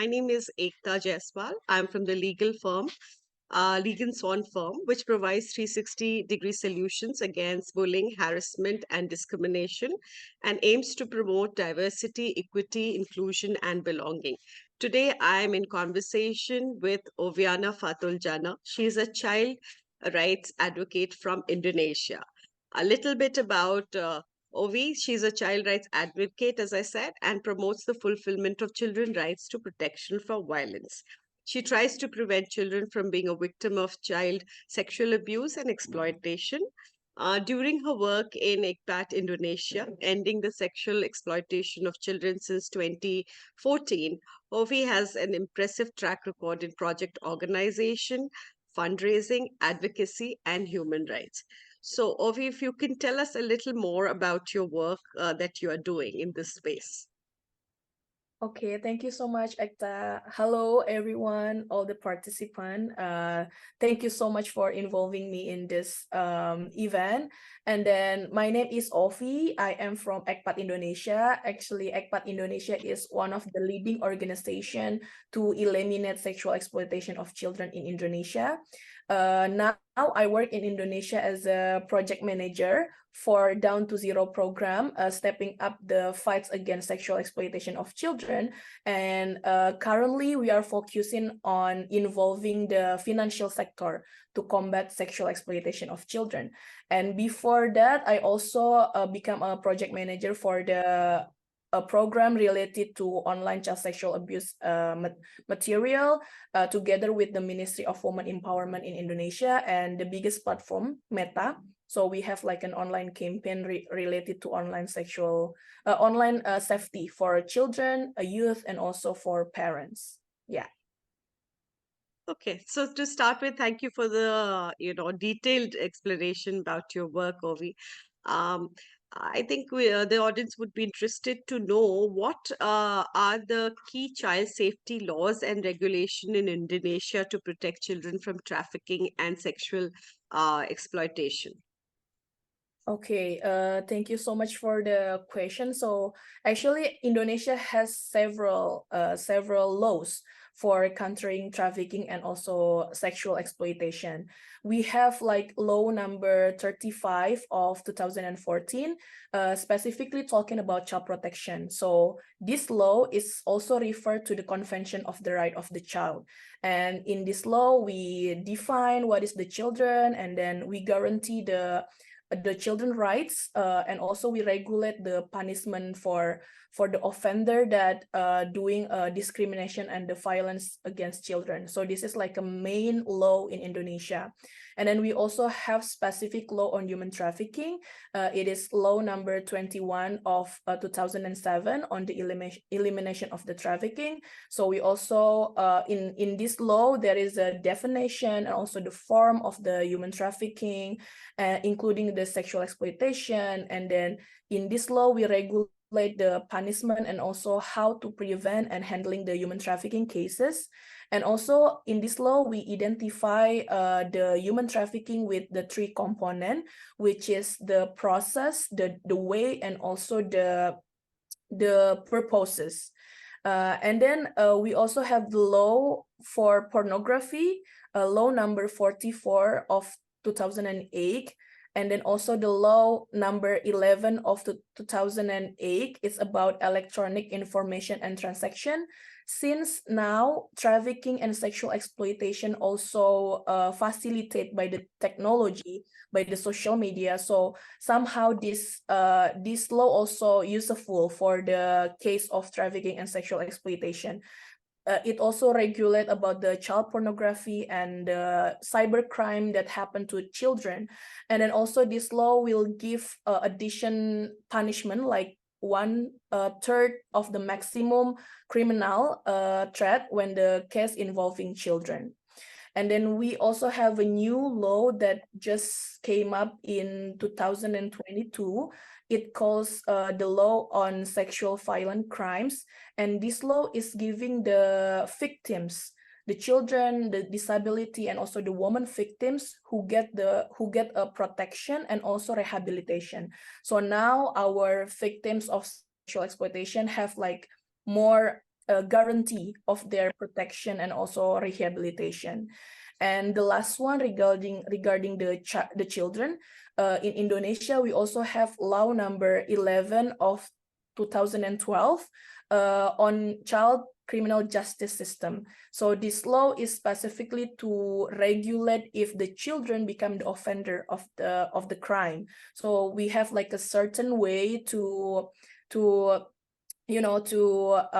name is Ekta Jaiswal. I'm from the legal firm, Legal Swan firm, which provides 360-degree solutions against bullying, harassment, and discrimination, and aims to promote diversity, equity, inclusion, and belonging. Today, I am in conversation with Oviana Fathul Jannah. She is a child rights advocate from Indonesia. A little bit about Ovi. She's a child rights advocate, as I said, and promotes the fulfillment of children's rights to protection from violence. She tries to prevent children from being a victim of child sexual abuse and exploitation. During her work in ECPAT, Indonesia, ending the sexual exploitation of children since 2014, Ovi has an impressive track record in project organization, fundraising, advocacy, and human rights. So, Ovi, if you can tell us a little more about your work that you are doing in this space. Okay, thank you so much, Ekta. Hello, everyone, all the participants. Thank you so much for involving me in this event. And then my name is Ovi. I am from ECPAT Indonesia. Actually, ECPAT Indonesia is one of the leading organization to eliminate sexual exploitation of children in Indonesia. Now I work in Indonesia as a project manager for Down to Zero program, stepping up the fights against sexual exploitation of children. And currently we are focusing on involving the financial sector to combat sexual exploitation of children. And before that, I also become a project manager for a program related to online child sexual abuse material together with the Ministry of Women Empowerment in Indonesia and the biggest platform, Meta. So we have like an online campaign related to online safety for children, youth, and also for parents. Yeah. Okay, so to start with, thank you for the detailed explanation about your work, Ovi. Um, I think the audience would be interested to know what are the key child safety laws and regulation in Indonesia to protect children from trafficking and sexual exploitation. Okay, thank you so much for the question. So actually, Indonesia has several laws for countering trafficking and also sexual exploitation. We have like law number 35 of 2014, specifically talking about child protection. So this law is also referred to the Convention of the Right of the Child. And in this law, we define what is the children, and then we guarantee the children rights, and also we regulate the punishment for the offender that doing discrimination and the violence against children. So this is like a main law in Indonesia. And then we also have specific law on human trafficking. It is law number 21 of 2007 on the elimination of the trafficking. So we also in this law there is a definition and also the form of the human trafficking, including the sexual exploitation. And then in this law, we regulate the punishment and also how to prevent and handling the human trafficking cases. And also in this law, we identify the human trafficking with the three components, which is the process, the way, and also the purposes. And then we also have the law for pornography, law number 44 of 2008. And then also the law number 11 of 2008 is about electronic information and transaction. Since now trafficking and sexual exploitation also facilitated by the technology, by the social media, so somehow this law also useful for the case of trafficking and sexual exploitation. It also regulate about the child pornography and cyber crime that happen to children. And then also this law will give addition punishment like 1/3 of the maximum criminal threat when the case involving children. And then we also have a new law that just came up in 2022. It calls the law on sexual violent crimes. And this law is giving the victims, the children, the disability, and also the woman victims who get a protection and also rehabilitation. So now our victims of sexual exploitation have like more guarantee of their protection and also rehabilitation. And the last one regarding the children, in Indonesia, we also have law number 11 of 2012 on child criminal justice system. So this law is specifically to regulate if the children become the offender of the crime. So we have like a certain way to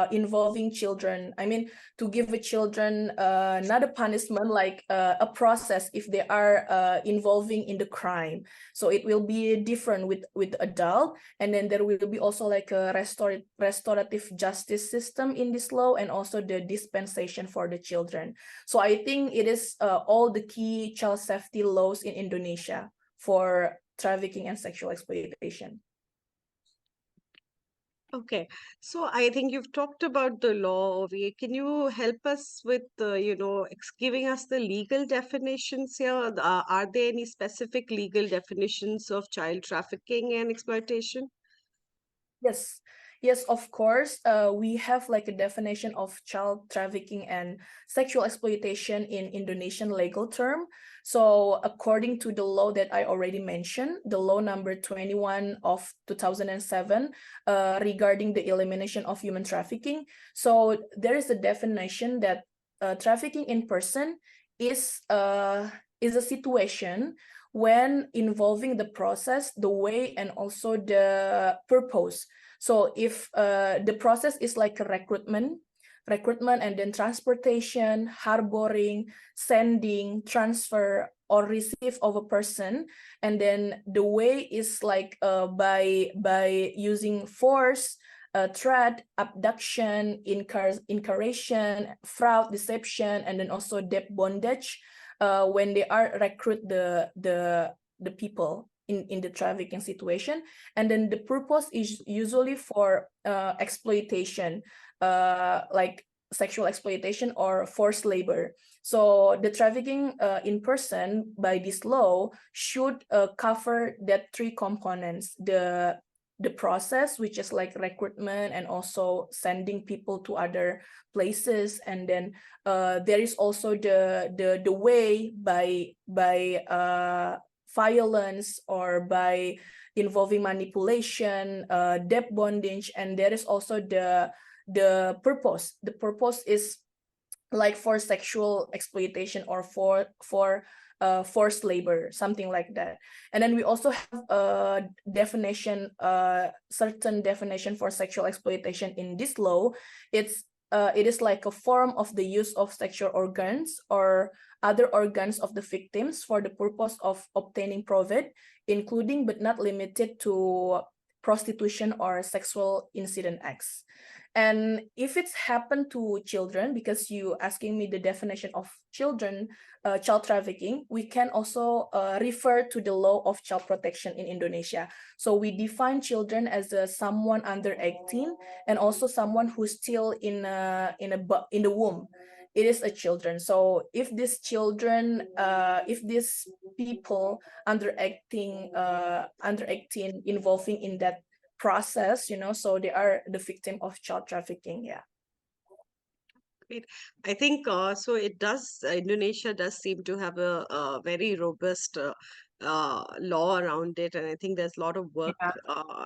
involving children. I mean, to give the children not a punishment, like a process if they are involving in the crime. So it will be different with adult, and then there will be also like a restorative justice system in this law, and also the dispensation for the children. So I think it is all the key child safety laws in Indonesia for trafficking and sexual exploitation. Okay, so I think you've talked about the law, Ovi. Can you help us with, giving us the legal definitions here? Are there any specific legal definitions of child trafficking and exploitation? Yes, yes, of course. We have like a definition of child trafficking and sexual exploitation in Indonesian legal term. So according to the law that I already mentioned, the law number 21 of 2007, regarding the elimination of human trafficking. So there is a definition that trafficking in person is a situation when involving the process, the way, and also the purpose. So if the process is like a recruitment, and then transportation, harboring, sending, transfer, or receive of a person, and then the way is like by using force, threat, abduction, incarceration, fraud, deception, and then also debt bondage, when they are recruit the people in the trafficking situation. And then the purpose is usually for exploitation, like sexual exploitation or forced labor. So the trafficking in person by this law should cover that three components: the process, which is like recruitment and also sending people to other places, and then there is also the way by violence or by involving manipulation, debt bondage, and there is also the purpose. The purpose is like for sexual exploitation or for forced labor, something like that. And then we also have a definition, certain definition for sexual exploitation in this law. It is like a form of the use of sexual organs or other organs of the victims for the purpose of obtaining profit, including but not limited to prostitution or sexual incident acts. And if it's happened to children, because you asking me the definition of children, child trafficking, we can also refer to the law of child protection in Indonesia. So we define children as someone under 18, and also someone who's still in the womb. It is a children. So if these children, if these people under 18, involving in that process, so they are the victim of child trafficking. Yeah. Great. I think so. It does. Indonesia does seem to have a very robust law around it, and I think there's a lot of work Yeah.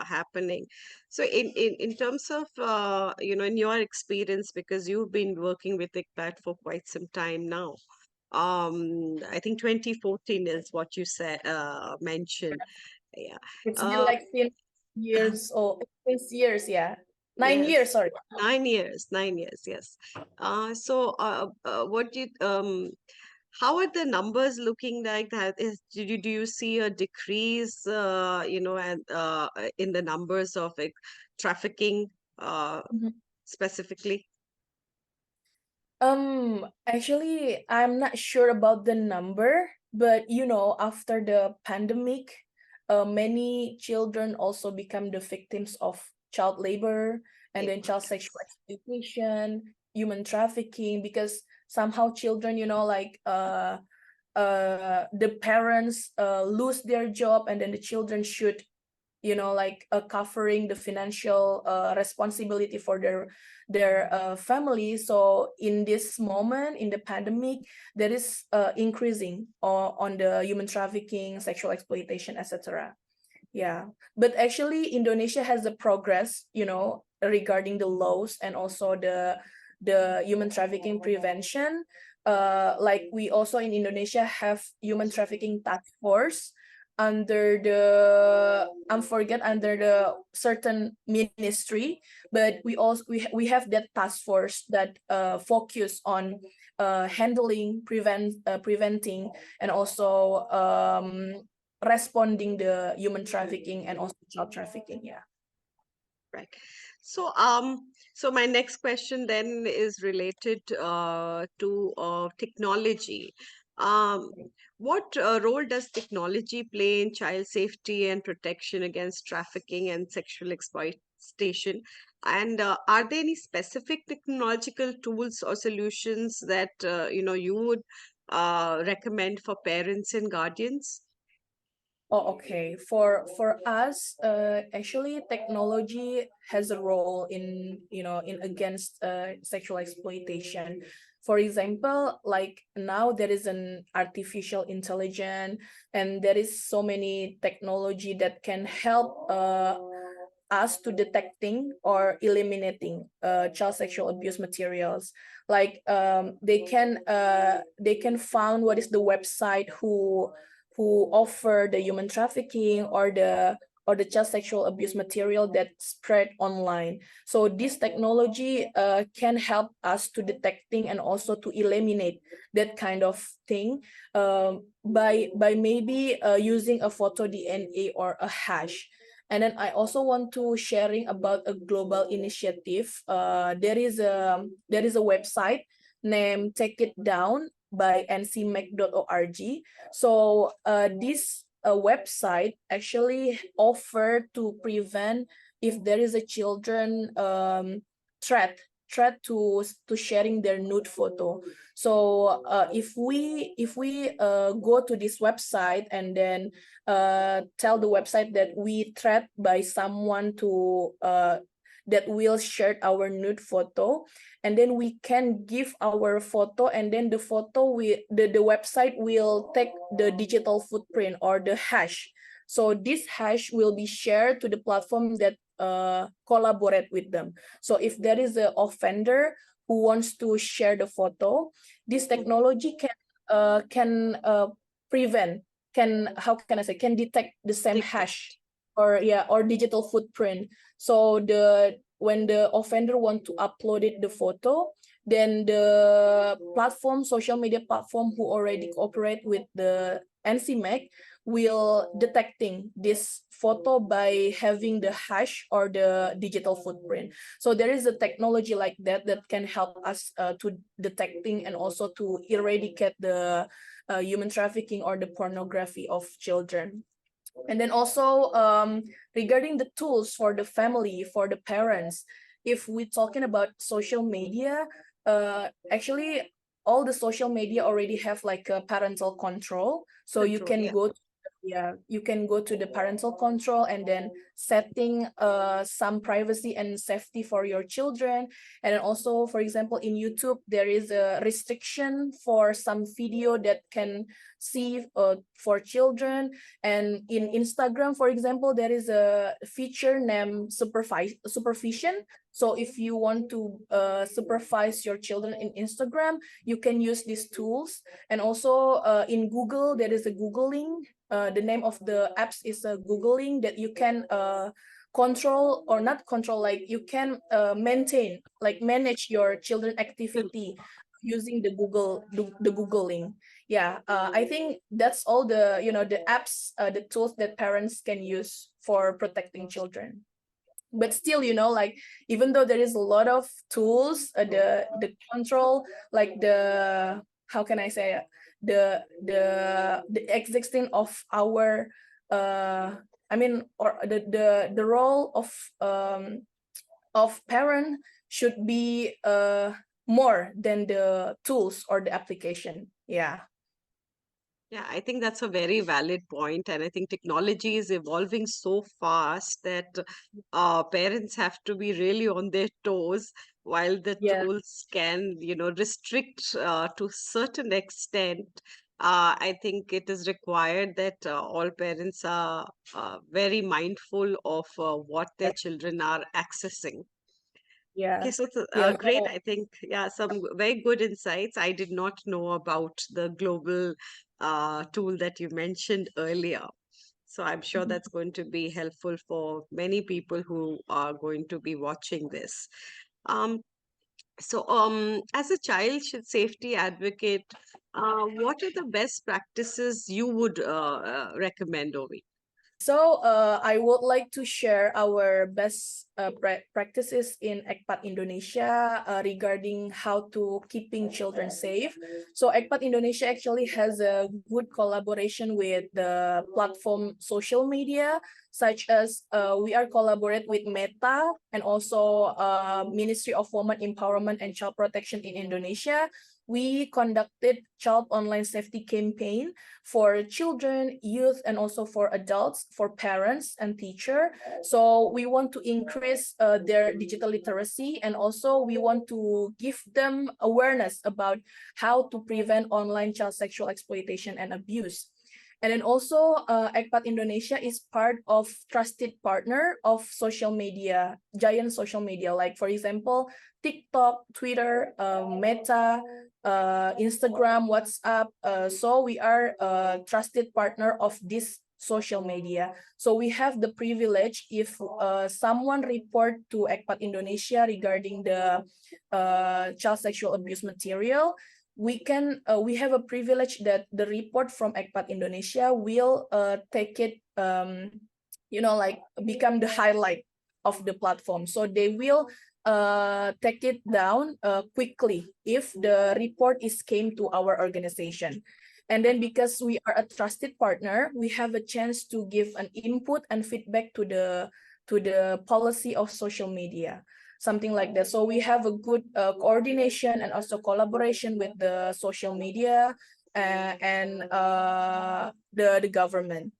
happening. So, in terms of in your experience, because you've been working with ICPAT for quite some time now, I think 2014 is what you said mentioned. Yeah. It's been Uh, like 10 years or 6 years. Yeah. 9 years, yes. sorry. 9 years, 9 years, yes. What do you, how are the numbers looking like? That is, do you see a decrease, in the numbers of like, trafficking, uh, Mhm. specifically? Actually, I'm not sure about the number, but after the pandemic, many children also become the victims of child labor, and then child sexual Yes. exploitation, human trafficking, because somehow children, like the parents lose their job, and then the children should like covering the financial responsibility for their family. So in this moment, in the pandemic, there is increasing on the human trafficking, sexual exploitation, etc. Yeah, but actually Indonesia has a progress, regarding the laws and also the human trafficking prevention. Like we also in Indonesia have human trafficking task force under under the certain ministry, but we have that task force that focus on handling, preventing, and also responding the human trafficking and also child trafficking. Yeah. Right. So, so my next question then is related to technology. Um, what role does technology play in child safety and protection against trafficking and sexual exploitation? And are there any specific technological tools or solutions that you would recommend for parents and guardians? Oh, okay. For us, actually, technology has a role in in against sexual exploitation. For example, like now there is an artificial intelligence, and there is so many technology that can help us to detecting or eliminating child sexual abuse materials. Like they can find what is the website who offer the human trafficking or the child sexual abuse material that spread online. So this technology can help us to detecting and also to eliminate that kind of thing by maybe using a photo DNA or a hash. And then I also want to sharing about a global initiative. There is a website named Take It Down by ncmac.org. So this website actually offer to prevent if there is a children threat threat to sharing their nude photo. So if we go to this website and then tell the website that we threat by someone to that will share our nude photo, and then we can give our photo, and then the photo the website will take the digital footprint or the hash. So this hash will be shared to the platform that collaborate with them. So if there is an offender who wants to share the photo, this technology can prevent, can, how can I say, can detect the same hash or or digital footprint. So when the offender want to upload it the photo, then the platform, social media platform who already cooperate with the NCMEC will detecting this photo by having the hash or the digital footprint. So there is a technology like that that can help us to detecting and also to eradicate the human trafficking or the pornography of children. And then also regarding the tools for the family, for the parents, if we're talking about social media, actually all the social media already have like a parental control. So you can go, you can go to the parental control and then setting some privacy and safety for your children. And then also, for example, in YouTube there is a restriction for some video that can see for children. And in Instagram, for example, there is a feature named supervision. So if you want to supervise your children in Instagram, you can use these tools. And also in Google, there is a Googling. The name of the apps is a Googling that you can control, or not control, like you can maintain, like manage your children activity using the the Googling. I think that's all the the apps, the tools that parents can use for protecting children. But still, like even though there is a lot of tools, the control, like the, how can I say it, the existing of our I mean, or the role of parent should be more than the tools or the application. Yeah. Yeah, I think that's a very valid point, and I think technology is evolving so fast that parents have to be really on their toes while the Yeah, tools can, restrict to certain extent. I think it is required that all parents are very mindful of what their children are accessing. Okay, yeah, so it's yeah. great. I think, yeah, some very good insights. I did not know about the global tool that you mentioned earlier. So I'm sure Mhm. that's going to be helpful for many people who are going to be watching this. Um, as a child safety advocate, what are the best practices you would recommend, Ovi? So I would like to share our best practices in ECPAT Indonesia regarding how to keeping children safe. So ECPAT Indonesia actually has a good collaboration with the platform social media, such as we are collaborate with Meta and also Ministry of Women Empowerment and Child Protection in Indonesia. We conducted child online safety campaign for children, youth, and also for adults, for parents and teacher. So we want to increase their digital literacy, and also we want to give them awareness about how to prevent online child sexual exploitation and abuse. And then also, ECPAT Indonesia is part of trusted partner of social media, giant social media, like for example, TikTok, Twitter, Meta, Instagram, WhatsApp. So we are a trusted partner of this social media. So we have the privilege if someone report to ECPAT Indonesia regarding the child sexual abuse material, we have a privilege that the report from ECPAT Indonesia will take it like become the highlight of the platform. So they will take it down quickly if the report is came to our organization. And then because we are a trusted partner, we have a chance to give an input and feedback to the policy of social media, something like that. So we have a good coordination and also collaboration with the social media and the government.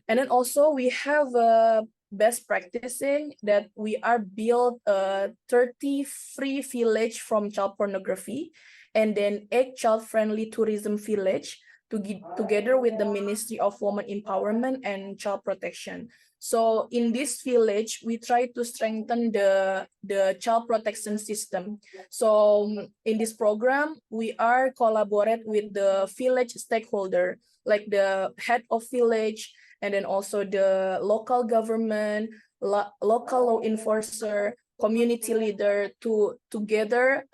And then also we have a best practicing that we are build a 30 free village from child pornography, and then a child-friendly tourism village together with the Ministry of Women Empowerment and Child Protection. So in this village, we try to strengthen the child protection system. So in this program, we are collaborate with the village stakeholder, like the head of village, and then also the local government, local law enforcer, community leader to together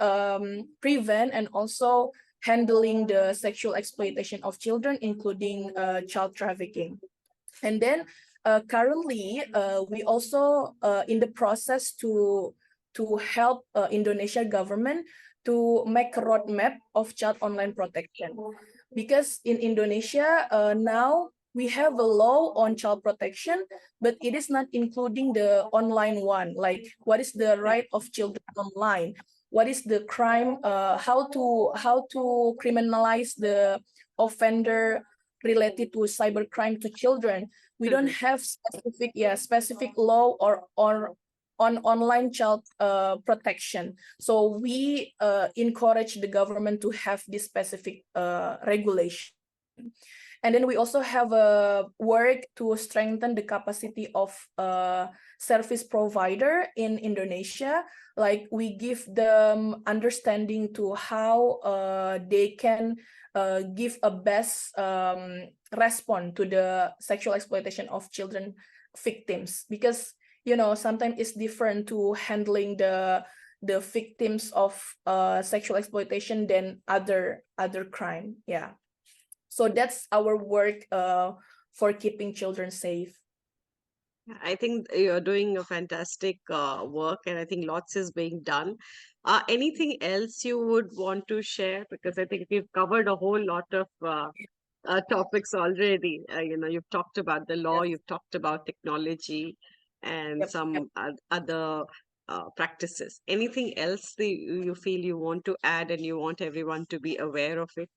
prevent and also handling the sexual exploitation of children, including child trafficking. And then currently, we also in the process to help Indonesia government to make a roadmap of child online protection. Because in Indonesia now we have a law on child protection, but it is not including the online one. Like what is the right of children online? What is the crime? How to criminalize the offender related to cybercrime to children. We don't Mhm. have specific law or on online child protection. So we encourage the government to have this specific regulation. And then we also have a work to strengthen the capacity of service provider in Indonesia. Like we give them understanding to how they can give a best response to the sexual exploitation of children victims, because sometimes it's different to handling the victims of sexual exploitation than other crime. Yeah, so that's our work for keeping children safe. I think you're doing a fantastic work, and I think lots is being done. Anything else you would want to share? Because I think we've covered a whole lot of topics already. You've talked about the law, Yes. you've talked about technology, and Yep, yep. some other practices. Anything else that you feel you want to add and you want everyone to be aware of it?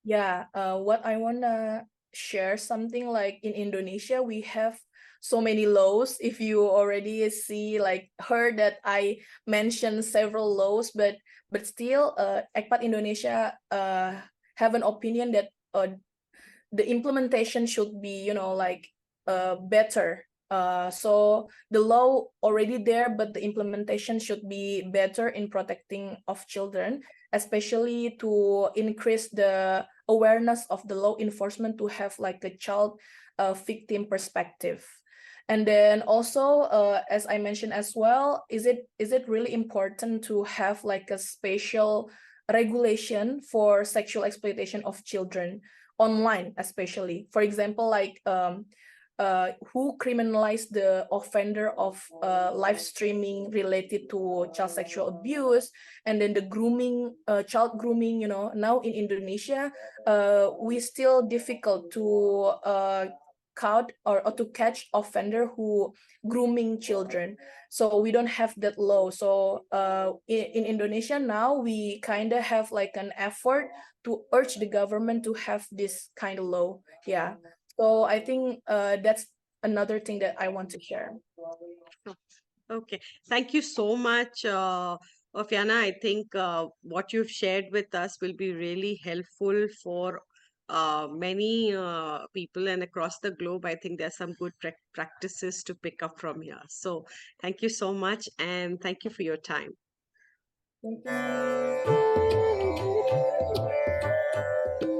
Yeah, what I wanna share something like in Indonesia, we have so many laws. If you already see like heard that I mentioned several laws, but still, Ekpat Indonesia have an opinion that the implementation should be, like better. So the law already there, but the implementation should be better in protecting of children, especially to increase the awareness of the law enforcement to have like a child victim perspective. And then also, as I mentioned as well, is it really important to have like a special regulation for sexual exploitation of children online, especially? For example, like who criminalized the offender of live streaming related to child sexual abuse, and then the grooming, child grooming. Now in Indonesia, we still difficult to count or to catch offender who grooming children. So we don't have that law. So in Indonesia now, we kind of have like an effort to urge the government to have this kind of law. Yeah. So I think that's another thing that I want to share. Okay, thank you so much, Ofiana. I think what you've shared with us will be really helpful for many people and across the globe. I think there's some good practices to pick up from here. So, thank you so much, and thank you for your time. Thank you.